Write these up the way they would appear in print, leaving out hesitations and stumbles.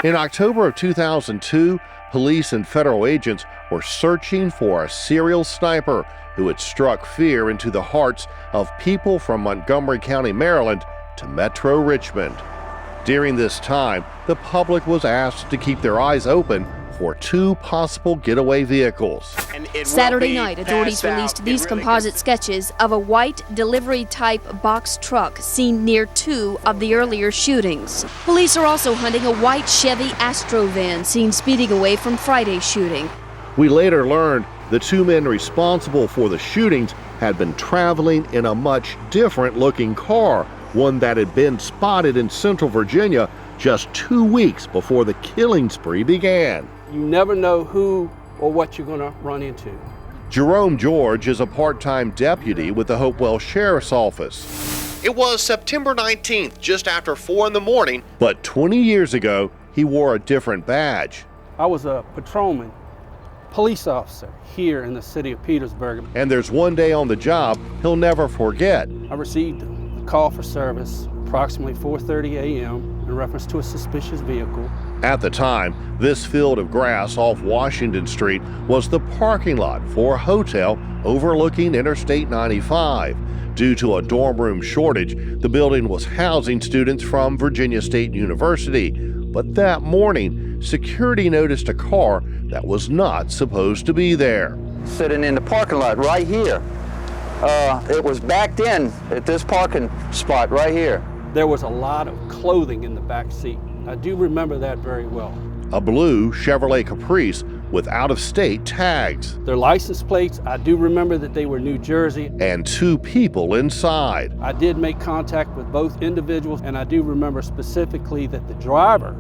In October of 2002, police and federal agents were searching for a serial sniper who had struck fear into the hearts of people from Montgomery County, Maryland to Metro Richmond. During this time, the public was asked to keep their eyes open for two possible getaway vehicles. Saturday night, authorities released these composite sketches of a white delivery-type box truck seen near two of the earlier shootings. Police are also hunting a white Chevy Astro van seen speeding away from Friday's shooting. We later learned the two men responsible for the shootings had been traveling in a much different-looking car, one that had been spotted in Central Virginia just 2 weeks before the killing spree began. You never know who or what you're going to run into. Jerome George is a part-time deputy with the Hopewell Sheriff's Office. It was September 19th, just after 4 in the morning, but 20 years ago, he wore a different badge. I was a patrolman, police officer here in the city of Petersburg. And there's one day on the job he'll never forget. I received a call for service approximately 4:30 a.m. in reference to a suspicious vehicle. At the time, this field of grass off Washington Street was the parking lot for a hotel overlooking Interstate 95. Due to a dorm room shortage, the building was housing students from Virginia State University. But that morning, security noticed a car that was not supposed to be there. Sitting in the parking lot right here. It was backed in at this parking spot right here. There was a lot of clothing in the back seat. I do remember that very well. A blue Chevrolet Caprice with out-of-state tags. Their license plates, I do remember that they were New Jersey. And two people inside. I did make contact with both individuals, and I do remember specifically that the driver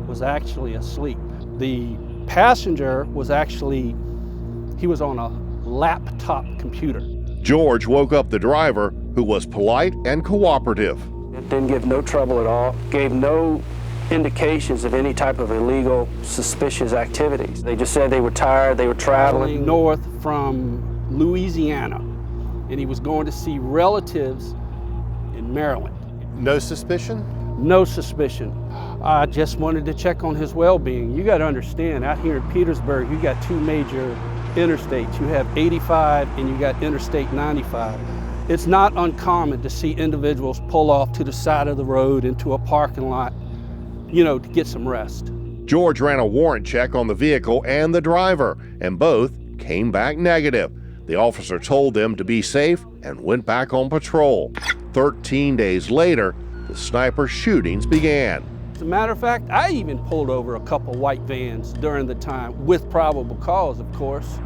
was actually asleep. The passenger was he was on a laptop computer. George woke up the driver, who was polite and cooperative. It didn't give no trouble at all, gave no indications of any type of illegal, suspicious activities. They just said they were tired, they were traveling north from Louisiana, and he was going to see relatives in Maryland. No suspicion? No suspicion. I just wanted to check on his well-being. You got to understand, out here in Petersburg, you got two major interstates. You have 85 and you got Interstate 95. It's not uncommon to see individuals pull off to the side of the road into a parking lot, to get some rest. George ran a warrant check on the vehicle and the driver, and both came back negative. The officer told them to be safe and went back on patrol. 13 days later, the sniper shootings began. As a matter of fact, I even pulled over a couple white vans during the time, with probable cause, of course.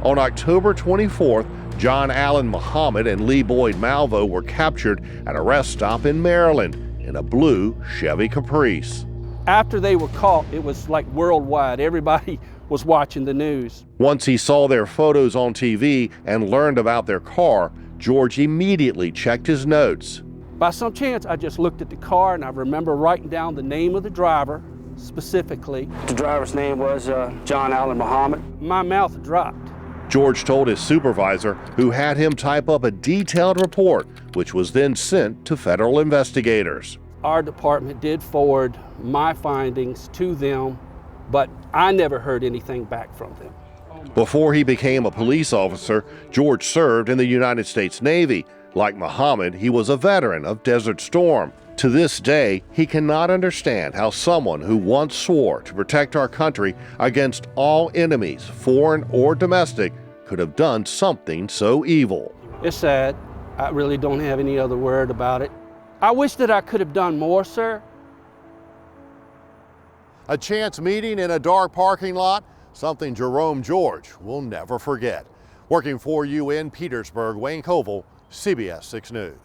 On October 24th, John Allen Muhammad and Lee Boyd Malvo were captured at a rest stop in Maryland in a blue Chevy Caprice. After they were caught, it was like worldwide. Everybody was watching the news. Once he saw their photos on TV and learned about their car, George immediately checked his notes. By some chance, I just looked at the car and I remember writing down the name of the driver specifically. The driver's name was John Allen Muhammad. My mouth dropped. George told his supervisor, who had him type up a detailed report, which was then sent to federal investigators. Our department did forward my findings to them, but I never heard anything back from them. Before he became a police officer, George served in the United States Navy. Like Muhammad, he was a veteran of Desert Storm. To this day, he cannot understand how someone who once swore to protect our country against all enemies, foreign or domestic, could have done something so evil. It's sad. I really don't have any other word about it. I wish that I could have done more, sir. A chance meeting in a dark parking lot, something Jerome George will never forget. Working for you in Petersburg, Wayne Koval, CBS 6 News.